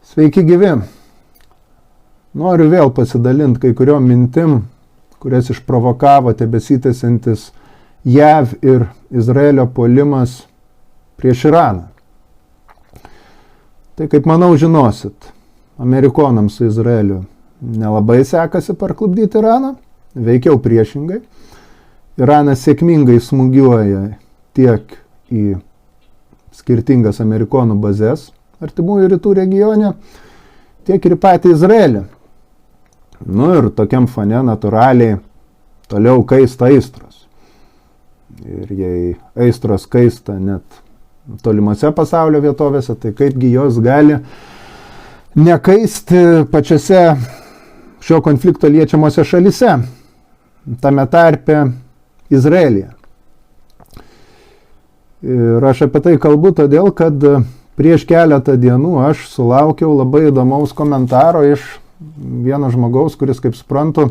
Sveiki gyvi. Noriu vėl pasidalinti kai kuriom mintim, kurias išprovokavo tebesitęsiantis JAV ir Izraelio puolimas prieš Iraną. Tai kaip manau žinosit, amerikonams su Izraeliu nelabai sekasi parklupdyti Iraną, veikiau priešingai. Iranas sėkmingai smūgiuoja tiek į skirtingas amerikonų bazės artimųjų rytų regione, tiek ir patį Izraelį. Ir tokiam fone natūraliai toliau kaista aistros. Ir jei aistros kaista net tolimose pasaulio vietovėse, tai kaipgi jos gali nekaisti pačiose šio konflikto liečiamose šalyse, tame tarpe Izraelyje. Ir aš apie tai kalbu todėl, kad prieš keletą dienų aš sulaukiau labai įdomaus komentaro iš vieno žmogaus, kuris, kaip suprantu,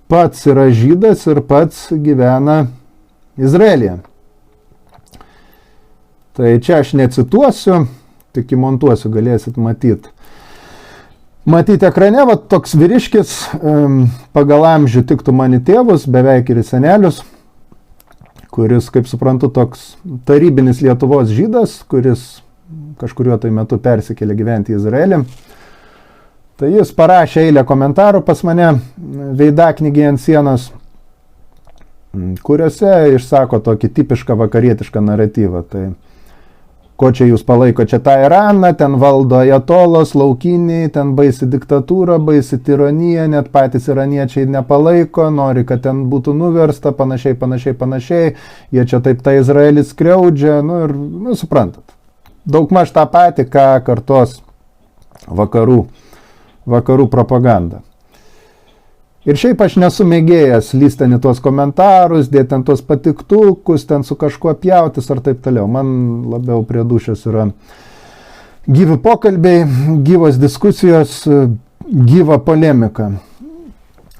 pats yra žydas ir pats gyvena Izraelyje. Tai čia aš necituosiu, tik įmontuosiu, galėsit matyti. Matyti ekrane, va toks vyriškis, pagal amžių tiktų mani tėvus, beveik ir senelius, kuris, kaip suprantu, toks tarybinis Lietuvos žydas, kuris kažkuriuo tai metu persikėlė gyventi į Izraelį. Tai jis parašė eilę komentarų pas mane veidaknygėje ant sienos, kuriuose išsako tokį tipišką vakarietišką naratyvą. Tai ko čia jūs palaiko čia tą Iraną, ten valdo ajatolos, laukiniai, ten baisi diktatūra, baisi tironija, net patys iraniečiai nepalaiko, nori, kad ten būtų nuversta, panašiai, jie čia taip tą Izraelį skriaudžia, suprantat. Daugmaž tą patį, ką kartos vakarų propaganda. Ir šiaip aš nesu mėgėjęs lysti ten į tuos komentarus, dėti ten tuos patiktukus, ten su kažkuo pjautis ar taip toliau. Man labiau prie dūšios yra gyvi pokalbiai, gyvos diskusijos, gyva polemika.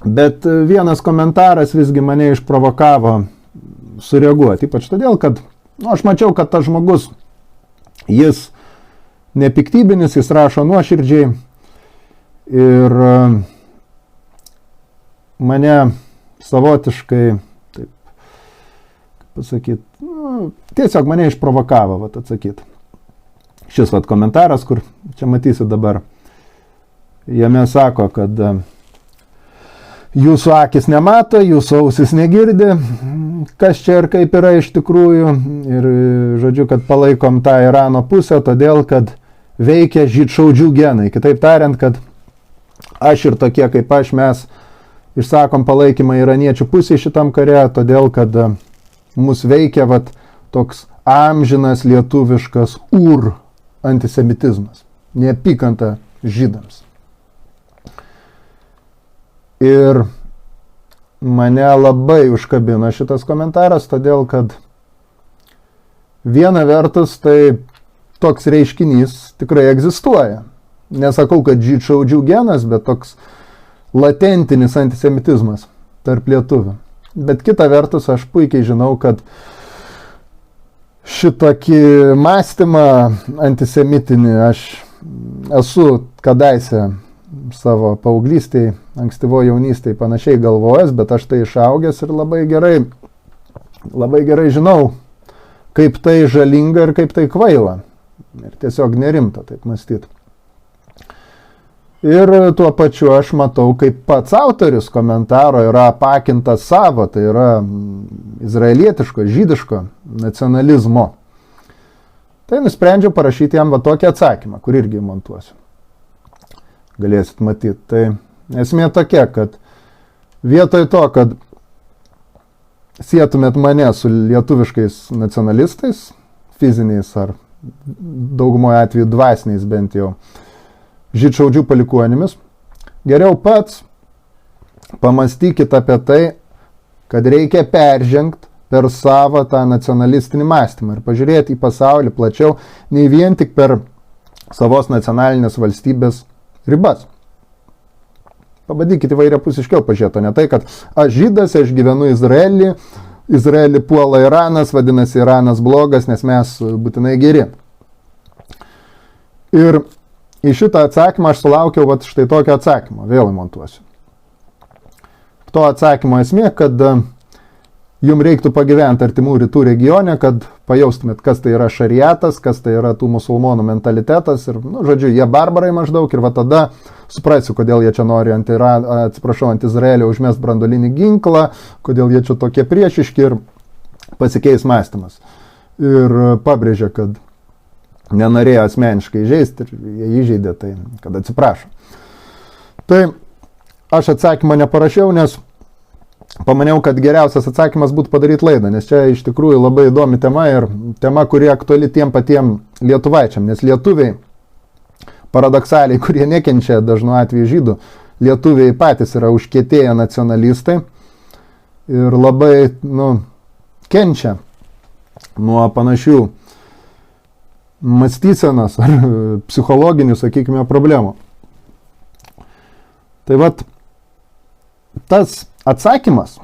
Bet vienas komentaras visgi mane išprovokavo sureaguoti, ypač todėl, kad aš mačiau, kad tas žmogus, jis nepiktybinis, jis rašo nuoširdžiai ir mane savotiškai, taip pasakyti, tiesiog mane išprovokavo, atsakyti. Šis komentaras, kur čia matysit dabar, jame sako, kad jūsų akis nemato, jūsų ausis negirdi, kas čia ir kaip yra iš tikrųjų. Ir žodžiu, kad palaikom tą Irano pusę, todėl, kad veikia žydšaudžių genai. Kitaip tariant, kad aš ir tokie kaip aš, mes išsakom palaikymą iraniečių pusėje šitam kare, todėl, kad mus veikia toks amžinas lietuviškas antisemitizmas, neapykanta žydams. Ir mane labai užkabino šitas komentaras, todėl, kad viena vertus tai toks reiškinys tikrai egzistuoja. Nesakau, kad žydšaudžių genas, bet toks latentinis antisemitizmas tarp lietuvių. Bet kita vertus, aš puikiai žinau, kad šitokį mąstymą antisemitinį aš esu kadaise savo paauglystėje, ankstyvo jaunystėje panašiai galvojęs, bet aš tai išaugęs ir labai gerai žinau, kaip tai žalinga ir kaip tai kvaila. Ir tiesiog nerimta taip mąstyti. Ir tuo pačiu aš matau, kaip pats autorius komentaro yra apakintas savo, tai yra izraelietiško, žydiško nacionalizmo. Tai nusprendžiau parašyti jam tokį atsakymą, kur irgi montuosiu. Galėsit matyti. Tai esmė tokia, kad vietoj to, kad sietumėt mane su lietuviškais nacionalistais, fiziniais ar daugumoje atveju dvasiniais bent jau, žydšaudžių palikuonimis, geriau pats pamastykit apie tai, kad reikia peržengti per savo tą nacionalistinį mąstymą ir pažiūrėti į pasaulį plačiau, nei vien tik per savos nacionalinės valstybės ribas. Pabandykite įvairiapusiškiau pažiūrėti, o ne tai, kad aš žydas, aš gyvenu Izraelį puola Iranas, vadinasi Iranas blogas, nes mes būtinai geri. Ir į šitą atsakymą aš sulaukiau štai tokio atsakymo, vėl įmontuosiu. To atsakymo esmė, kad jums reiktų pagyventi artimų rytų regione, kad pajaustumėt, kas tai yra šariatas, kas tai yra tų musulmonų mentalitetas ir, žodžiu, jie barbarai maždaug ir tada suprasiu, kodėl jie čia nori ant Izraelio užmest branduolinį ginklą, kodėl jie čia tokie priešiški ir pasikeis mąstymas. Ir pabrėžia, kad nenorėjo asmeniškai žaisti ir jie įžeidė, tai kad atsiprašo. Tai aš atsakymą neparašiau, nes pamaniau, kad geriausias atsakymas būtų padaryti laidą, nes čia iš tikrųjų labai įdomi tema ir tema, kuri aktuali tiem patiem lietuvaičiam, nes lietuviai, paradoksaliai, kurie nekenčia dažnu atveju žydų, lietuviai patys yra užkietėję nacionalistai ir labai, kenčia nuo panašių mąstysenos ar psichologinių, sakykime, problemų. Tai tas atsakymas,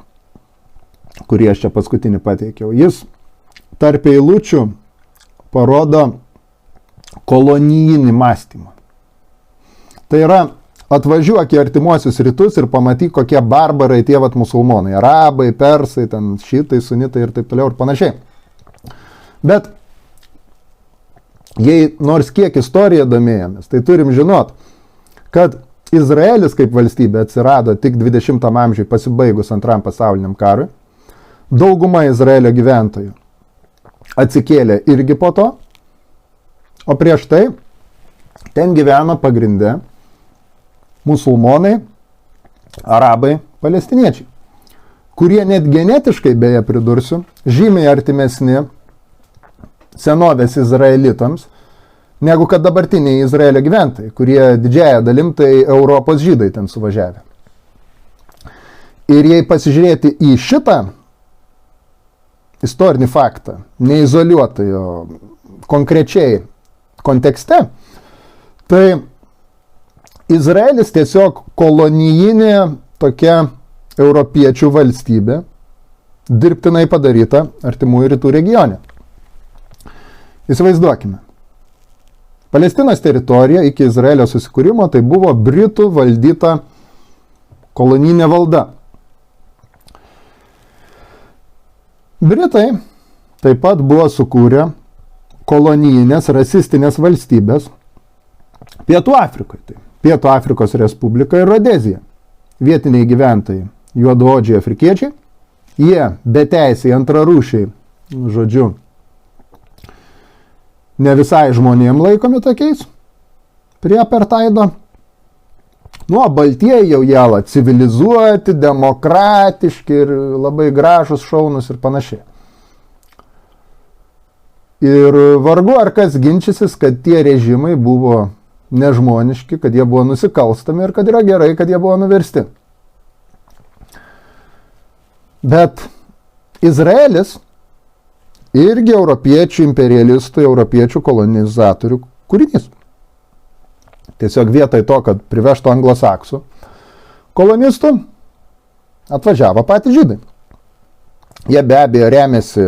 kurį aš čia paskutinį pateikiau, jis tarp eilučių parodo kolonijinį mąstymą. Tai yra, atvažiuok į artimuosius rytus ir pamatyk, kokie barbarai tie musulmonai, arabai, persai, ten šitai, sunitai ir taip toliau ir panašiai. Bet jei nors kiek istoriją domėjomės, tai turim žinot, kad Izraelis kaip valstybė atsirado tik 20 amžiui pasibaigus Antram pasauliniam karui. Dauguma Izraelio gyventojų atsikėlė irgi po to, o prieš tai ten gyveno pagrinde musulmonai, arabai, palestiniečiai, kurie net genetiškai, beje pridursiu, žymiai artimesni senovės izraelitams, negu kad dabartiniai Izraelio gyventojai, kurie didžiąją dalim tai Europos žydai ten suvažiavę. Ir jei pasižiūrėti į šitą istorinį faktą, neizoliuotai, o konkrečiai kontekste, tai Izraelis tiesiog kolonijinė tokia europiečių valstybė, dirbtinai padaryta artimųjų rytų regione. Įsivaizduokime. Palestinos teritorija iki Izraelio susikūrimo tai buvo Britų valdyta kolonijinė valda. Britai taip pat buvo sukūrę kolonijinės rasistinės valstybės Pietų Afrikoje. Tai Pietų Afrikos Respublika ir Rodezija. Vietiniai gyventojai, juodaodžiai afrikiečiai, jie beteisiai antrarūšiai, žodžiu, ne visai žmonėm laikomi tokiais, prie apartheido. Baltieji jau jėla civilizuoti, demokratiški ir labai gražus, šaunus ir panašiai. Ir vargu ar kas ginčysis, kad tie režimai buvo nežmoniški, kad jie buvo nusikalstami ir kad yra gerai, kad jie buvo nuversti. Bet Izraelis irgi europiečių imperialistų, europiečių kolonizatorių kūrinys. Tiesiog vietoj to, kad privežtų anglosaksų kolonistų, atvažiavo patys žydai. Jie be abejo remiasi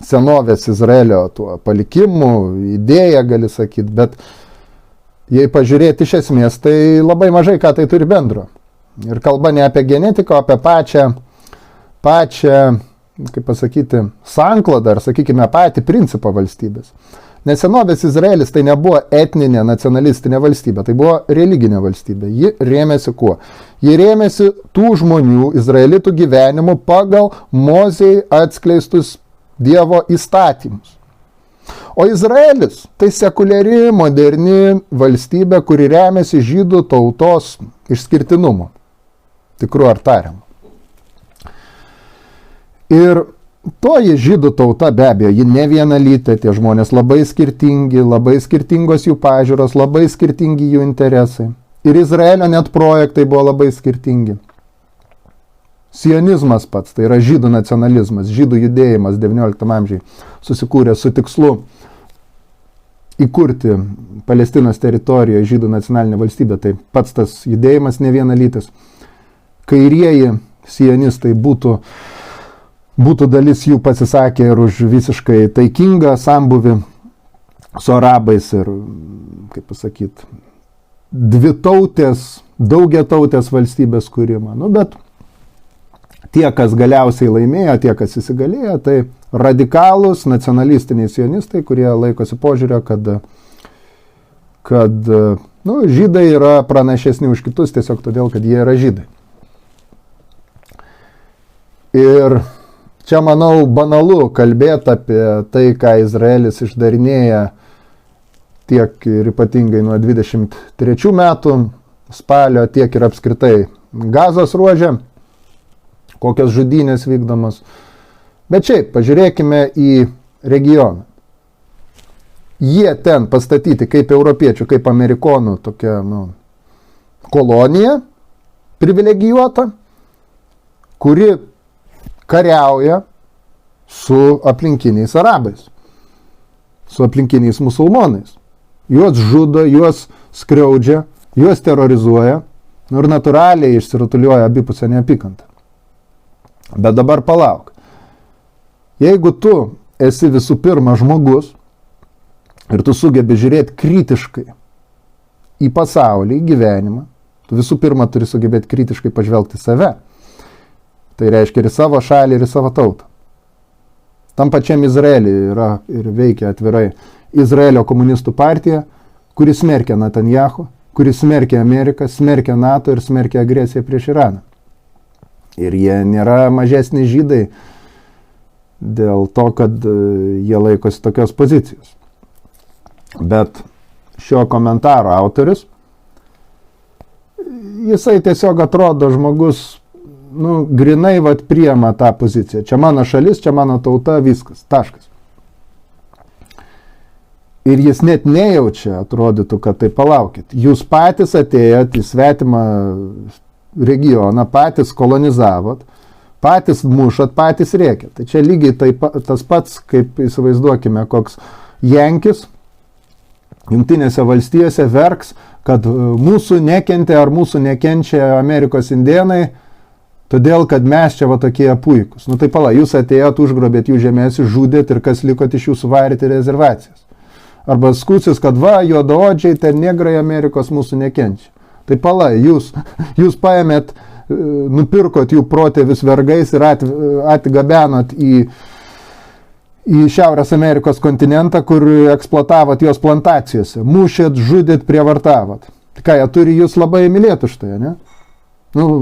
senovės Izraelio tuo palikimu, idėja, gali sakyti, bet jei pažiūrėti iš esmės, tai labai mažai ką tai turi bendro. Ir kalba ne apie genetiką, o apie pačią, kaip pasakyti, sanklodą, ar sakykime patį principą valstybės. Nes senovės Izraelis tai nebuvo etninė, nacionalistinė valstybė, tai buvo religinė valstybė. Ji rėmėsi kuo? Ji rėmėsi tų žmonių, izraelitų gyvenimu pagal Mozei atskleistus Dievo įstatymus. O Izraelis tai sekuliari, moderni valstybė, kuri remiasi žydų tautos išskirtinumu. Tikru ar tariamu. Ir toji žydų tauta be abejo, ji ne vienalytė, tie žmonės labai skirtingi, labai skirtingos jų pažiūros, labai skirtingi jų interesai. Ir Izraelio net projektai buvo labai skirtingi. Sionizmas pats, tai yra žydų nacionalizmas, žydų judėjimas 19 amžiai susikūrė su tikslu įkurti Palestinos teritorijoje žydų nacionalinę valstybę, tai pats tas judėjimas ne vienalytis. Kairieji sionistai būtų dalis jų pasisakė ir už visiškai taikingą sambuvį su arabais ir, kaip pasakyti, dvitautės, daugiatautės valstybės kūrimą. Nu, bet tie, kas galiausiai laimėjo, tie, kas įsigalėjo, tai radikalūs nacionalistiniai sionistai, kurie laikosi požiūrio, kad žydai yra pranašesni už kitus tiesiog todėl, kad jie yra žydai. Ir čia, manau, banalu kalbėti apie tai, ką Izraelis išdarinėja tiek ir ypatingai nuo 23 metų spalio, tiek ir apskritai Gazos ruože, kokios žudynės vykdomos. Bet šiaip, pažiūrėkime į regioną. Jie ten pastatyti kaip europiečių, kaip amerikonų tokia kolonija privilegijuota, kuri kariauja su aplinkiniais arabais, su aplinkiniais musulmonais. Juos žudo, juos skriaudžia, juos terrorizuoja ir natūraliai išsirutulioja abipusę neapykantą. Bet dabar palauk. Jeigu tu esi visų pirma žmogus ir tu sugebi žiūrėti kritiškai į pasaulį, į gyvenimą, tu visų pirma turi sugebėti kritiškai pažvelgti save. Tai reiškia ir savo šalį, ir savo tautą. Tam pačiam Izraelį yra ir veikia atvirai Izraelio komunistų partija, kuris smerkia Netanyahu, kuris smerkia Ameriką, smerkia NATO ir smerkia agresiją prieš Iraną. Ir jie nėra mažesni žydai dėl to, kad jie laikosi tokios pozicijos. Bet šio komentaro autorius, jisai tiesiog atrodo žmogus, grinai priema tą poziciją. Čia mano šalis, čia mano tauta, viskas, taškas. Ir jis net nejaučia, atrodytų, kad tai palaukit. Jūs patys atėjot į svetimą regioną, patys kolonizavot, patys mušat, patys rėkėt. Tai čia lygiai tas pats, kaip įsivaizduokime, koks Jankis Jungtinėse valstijose verks, kad mūsų nekentė ar mūsų nekenčia Amerikos indėnai, todėl, kad mes čia tokie puikus. Tai pala, jūs atėjot, užgrobėt jų žemės, žudėt ir kas likot iš jūsų varėti rezervacijas. Arba skūsis, kad juodaodžiai, ten negrai Amerikos mūsų nekenčia. Tai pala, jūs paėmėt, nupirkot jų protėvius vergais ir atgabenot į Šiaurės Amerikos kontinentą, kur eksploatavot jos plantacijose. Mušėt, žudėt, prievartavot. Tai ką, jie turi jūs labai mylėti už tai, ne?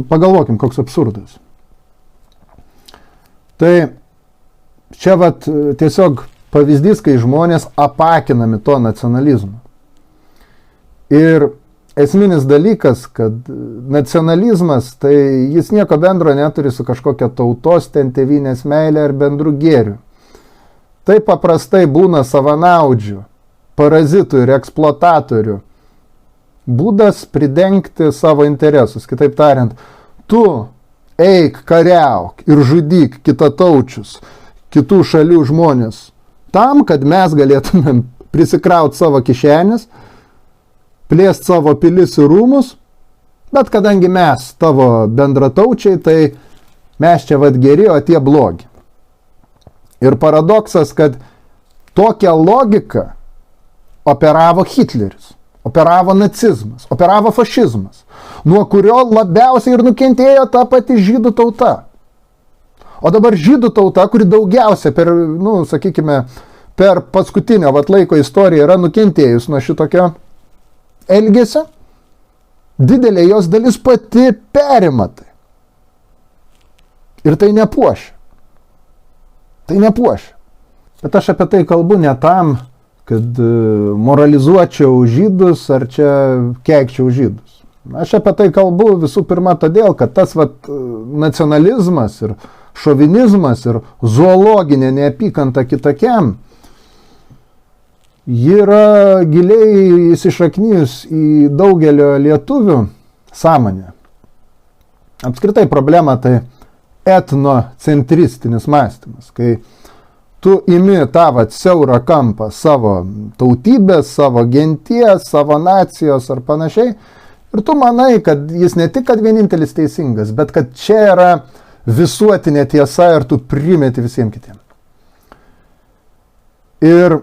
Pagalvokim, koks absurdas. Tai čia tiesiog pavyzdys, kai žmonės apakinami to nacionalizmu. Ir esminis dalykas, kad nacionalizmas, tai jis nieko bendro neturi su kažkokia tautos, ten tėvynės meilė ar bendru gėriu. Tai paprastai būna savanaudžių, parazitų ir eksploatatorių būdas pridengti savo interesus. Kitaip tariant, tu eik, kariauk ir žudyk kitataučius, kitų šalių žmonės, tam, kad mes galėtumėm prisikrauti savo kišenis, plėsti savo pilis ir rūmus, bet kadangi mes tavo bendrataučiai, tai mes čia geri, o tie blogi. Ir paradoksas, kad tokią logiką operavo Hitleris, operavo nacizmas, operavo fašizmas, nuo kurio labiausiai ir nukentėjo ta pati žydų tauta. O dabar žydų tauta, kuri daugiausia per paskutinio laiko istoriją yra nukentėjus nuo šitokio elgesio, didelė jos dalis pati perima tai. Ir tai nepuošia. Tai nepuošia. Bet aš apie tai kalbu ne tam, kad moralizuočiau žydus ar čia keikčiau žydus. Aš apie tai kalbu visų pirma todėl, kad tas nacionalizmas ir šovinizmas ir zoologinė neapykanta kitokiam, ji yra giliai įsišaknijus į daugelio lietuvių sąmonę. Apskritai problema tai etnocentristinis mąstymas, kai tu imi tą siaurą kampą savo tautybės, savo genties, savo nacijos ar panašiai, ir tu manai, kad jis ne tik kad vienintelis teisingas, bet kad čia yra visuotinė tiesa ir tu primeti visiems kitiems. Ir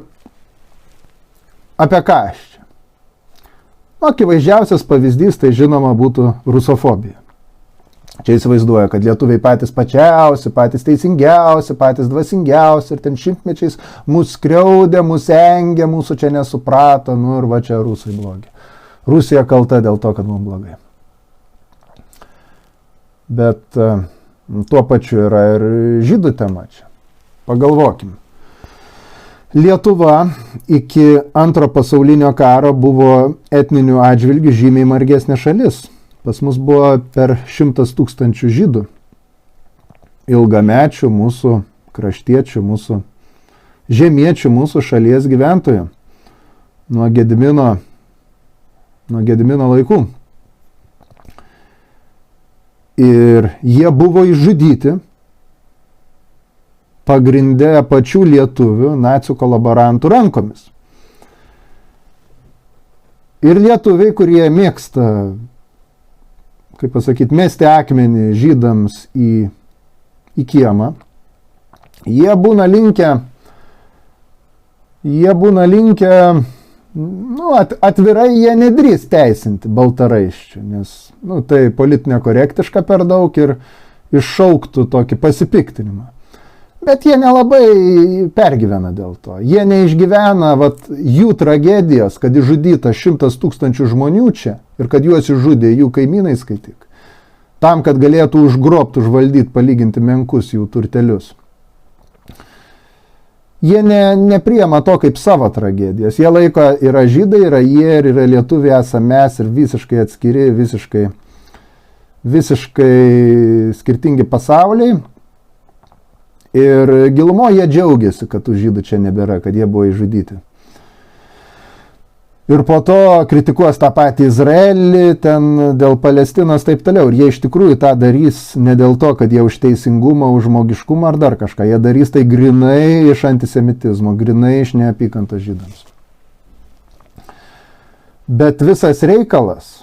apie ką aš čia? Akivaizdžiausias pavyzdys tai žinoma būtų rusofobija. Čia įsivaizduoja, kad lietuviai patys pačiausi, patys teisingiausi, patys dvasingiausi ir ten šimtmečiais mus skriaudė, mus engė, mūsų čia nesuprato, nu ir va čia rusai blogi. Rusija kalta dėl to, kad mums blogai. Bet tuo pačiu yra ir žydų tema čia. Pagalvokim. Lietuva iki Antro pasaulinio karo buvo etninių atžvilgių žymiai margesnė šalis. Pas mus buvo per 100 000 žydų, ilgamečių mūsų kraštiečių, mūsų žemiečių, mūsų šalies gyventojų nuo Gedimino laikų. Ir jie buvo išžudyti pagrinde pačių lietuvių nacių kolaborantų rankomis. Ir lietuviai, kurie mėgsta, kaip pasakyti, mesti akmenį žydams į kiemą, jie būna linkę atvirai jie nedrįs teisinti baltaraiščių, nes tai politinė korektiška per daug ir iššauktų tokį pasipiktinimą. Bet jie nelabai pergyvena dėl to. Jie neišgyvena jų tragedijos, kad išžudyta 100 000 žmonių čia ir kad juos išžudė jų kaimynai skaityk. Tam, kad galėtų užgrobti, užvaldyti, palyginti menkus jų turtelius. Jie nepriema to kaip savo tragedijas. Jie laiko, yra žydai, yra jie ir yra lietuviai, esame mes ir visiškai atskiri, visiškai skirtingi pasauliai. Ir gilumo jie džiaugiasi, kad tų žydų čia nebėra, kad jie buvo išžudyti. Ir po to kritikuos tą patį Izraelį, ten dėl Palestinos taip toliau. Ir jie iš tikrųjų tą darys ne dėl to, kad jie už teisingumą, už žmogiškumą ar dar kažką. Jie darys tai grinai iš antisemitizmo, grinai iš neapykantos žydams. Bet visas reikalas,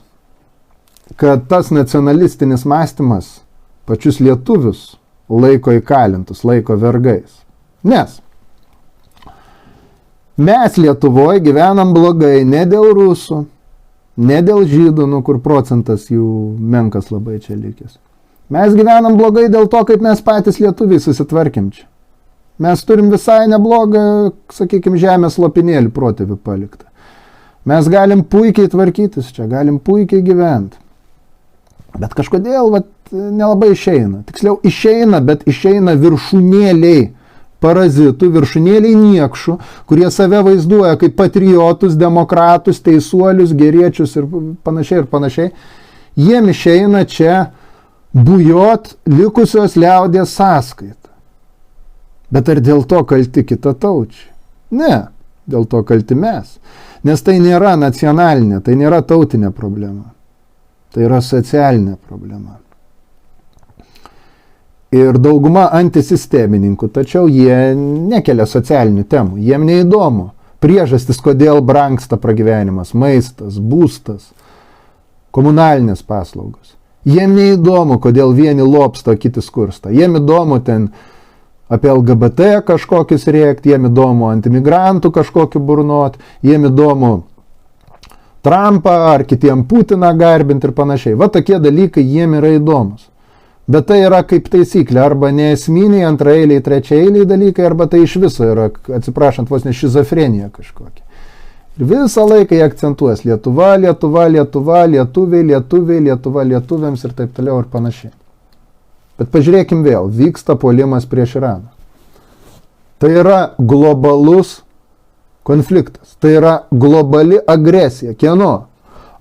kad tas nacionalistinis mąstymas pačius lietuvius laiko įkalintus, laiko vergais. Nes mes Lietuvoje gyvenam blogai ne dėl rusų, ne dėl žydų, kur procentas jų menkas labai čia likęs. Mes gyvenam blogai dėl to, kaip mes patys lietuviai susitvarkėm čia. Mes turim visai neblogą, sakykime, žemės lopinėlį protėvių paliktą. Mes galim puikiai tvarkytis čia, galim puikiai gyventi. Bet kažkodėl nelabai išeina. Tiksliau išeina, bet išeina viršūnėliai parazitų, viršūnėliai niekšų, kurie save vaizduoja kaip patriotus, demokratus, teisuolius, geriečius ir panašiai. Jiem išeina čia bujot likusios liaudės sąskaitą. Bet ar dėl to kalti kitataučiai? Ne, dėl to kalti mes. Nes tai nėra nacionalinė, tai nėra tautinė problema. Tai yra socialinė problema. Ir dauguma antisistemininkų, tačiau jie nekelia socialinių temų, jiem neįdomu. Priežastis, kodėl brangsta pragyvenimas, maistas, būstas, komunalinės paslaugos. Jiem neįdomu, kodėl vieni lobsta, kiti skursta. Jiem įdomu ten apie LGBT kažkokius rėkti, jiem įdomu antimigrantų kažkokį burnot, jiem įdomu Trumpą ar kitiem Putiną garbinti ir panašiai. Va tokie dalykai jiem yra įdomus. Bet tai yra kaip taisyklė, arba neesminiai, antraeiliai, trečiaeiliai dalykai, arba tai iš viso yra, atsiprašant, vos ne šizofrenija kažkokia. Ir visą laiką jie akcentuos Lietuva, Lietuva, Lietuva, lietuviai, lietuviai, Lietuva, lietuviams ir taip toliau ir panašiai. Bet pažiūrėkim vėl, vyksta puolimas prieš Iraną. Tai yra globalus konfliktas, tai yra globali agresija. Kieno?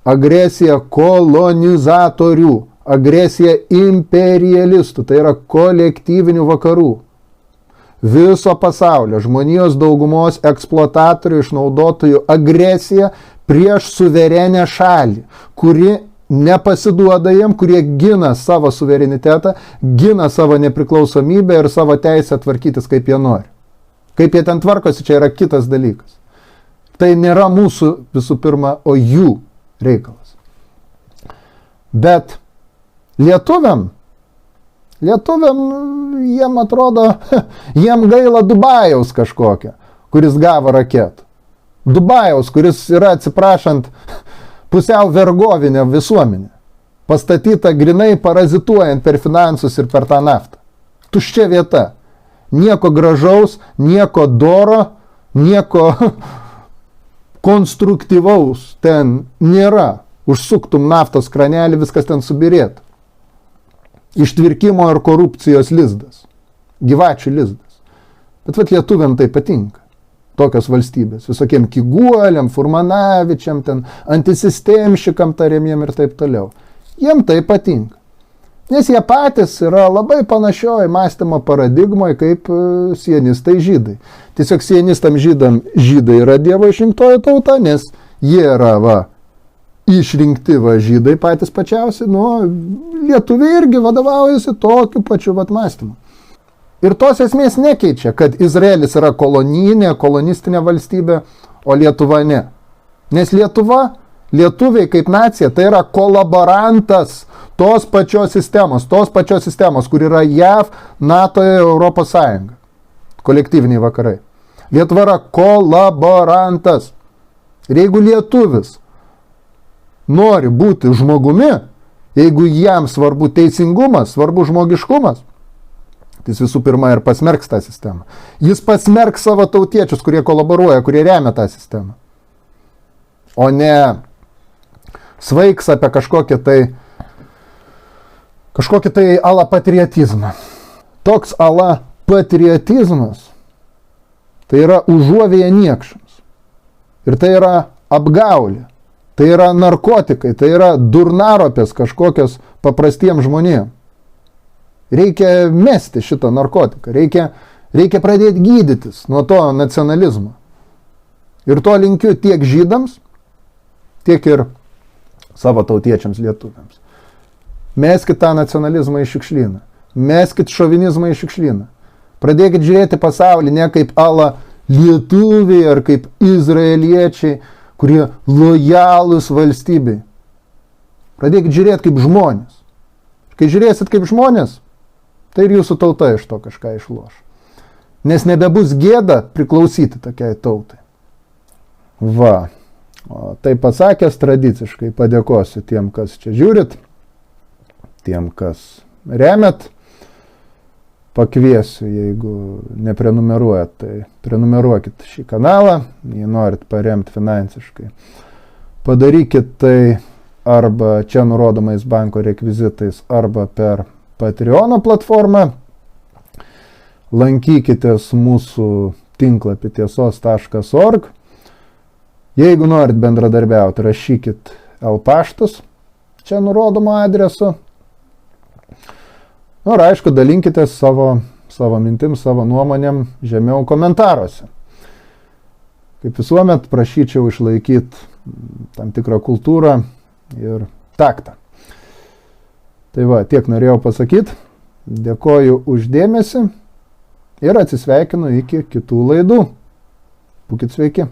Agresija kolonizatorių. Agresija imperialistų, tai yra kolektyvinių vakarų. Viso pasaulio, žmonijos daugumos eksploatatorių, išnaudotojų agresija prieš suverenę šalį, kuri nepasiduoda jiem, kurie gina savo suverenitetą, gina savo nepriklausomybę ir savo teisę tvarkytis kaip jie nori. Kaip jie ten tvarkosi, čia yra kitas dalykas. Tai nėra mūsų visų pirma, o jų reikalas. Bet lietuviam, jiem atrodo, jiem gaila Dubajaus kažkokią, kuris gavo raketų. Dubajaus, kuris yra, atsiprašant, pusiau vergovinė visuomenė. Pastatyta grinai parazituojant per finansus ir per tą naftą. Tuščia vieta. Nieko gražaus, nieko doro, nieko konstruktyvaus ten nėra. Užsuktum naftos kranelį, viskas ten subirėtų. Ištvirkimo ir korupcijos lizdas. Gyvačių lizdas. Bet vat lietuviam tai patinka. Tokios valstybės. Visokiem Kiguoliam, Furmanavičiam, ten antisistemšikam tariamiem ir taip toliau. Jiem tai patinka. Nes jie patys yra labai panašioj mąstymo paradigmoje kaip sionistai žydai. Tiesiog sionistam žydai yra Dievo išrinktoji tauta, nes jie yra išrinkti žydai patys pačiausi, lietuviai irgi vadovaujasi tokiu pačiu mąstymu. Ir tos esmės nekeičia, kad Izraelis yra kolonistinė valstybė, o Lietuva ne. Nes lietuviai kaip nacija, tai yra kolaborantas tos pačios sistemos, kur yra JAV, NATO ir Europos Sąjunga. Kolektyviniai vakarai. Lietuva yra kolaborantas. Ir jeigu lietuvis nori būti žmogumi, jeigu jam svarbu teisingumas, svarbu žmogiškumas, tai jis visų pirma ir pasmerks tą sistemą. Jis pasmerks savo tautiečius, kurie kolaboruoja, kurie remia tą sistemą. O ne svaiks apie kažkokį tai ala patriotizmą. Toks ala patriotizmas tai yra užuovėja niekšams. Ir tai yra apgaulė. Tai yra narkotikai, tai yra durnaropės kažkokios paprastiems žmonėms. Reikia mesti šitą narkotiką, reikia pradėti gydytis nuo to nacionalizmo. Ir to linkiu tiek žydams, tiek ir savo tautiečiams lietuviams. Meskit tą nacionalizmą į šiukšlyną, meskit šovinizmą į šiukšlyną. Pradėkit žiūrėti pasaulį ne kaip ala lietuviai ar kaip izraeliečiai, kurie lojalūs valstybei. Pradėkit žiūrėti kaip žmonės. Kai žiūrėsit kaip žmonės, tai ir jūsų tauta iš to kažką išloš. Nes nebebus gėda priklausyti tokiai tautai. O tai pasakęs tradiciškai padėkosiu tiem, kas čia žiūrit, tiem, kas remet. Pakviesiu, jeigu neprenumeruojat, tai prenumeruokit šį kanalą, jei norit paremti finansiškai. Padarykit tai arba čia nurodomais banko rekvizitais, arba per Patreono platformą. Lankykitės mūsų tinklapį tiesos.org. Jeigu norit bendradarbiauti, rašykit paštus čia nurodomo adresu. Ir aišku, dalinkitės savo mintim, savo nuomonėm žemiau komentaruose. Kaip visuomet, prašyčiau išlaikyti tam tikrą kultūrą ir taktą. Tai tiek norėjau pasakyti. Dėkoju už dėmesį ir atsisveikinu iki kitų laidų. Būkit sveiki.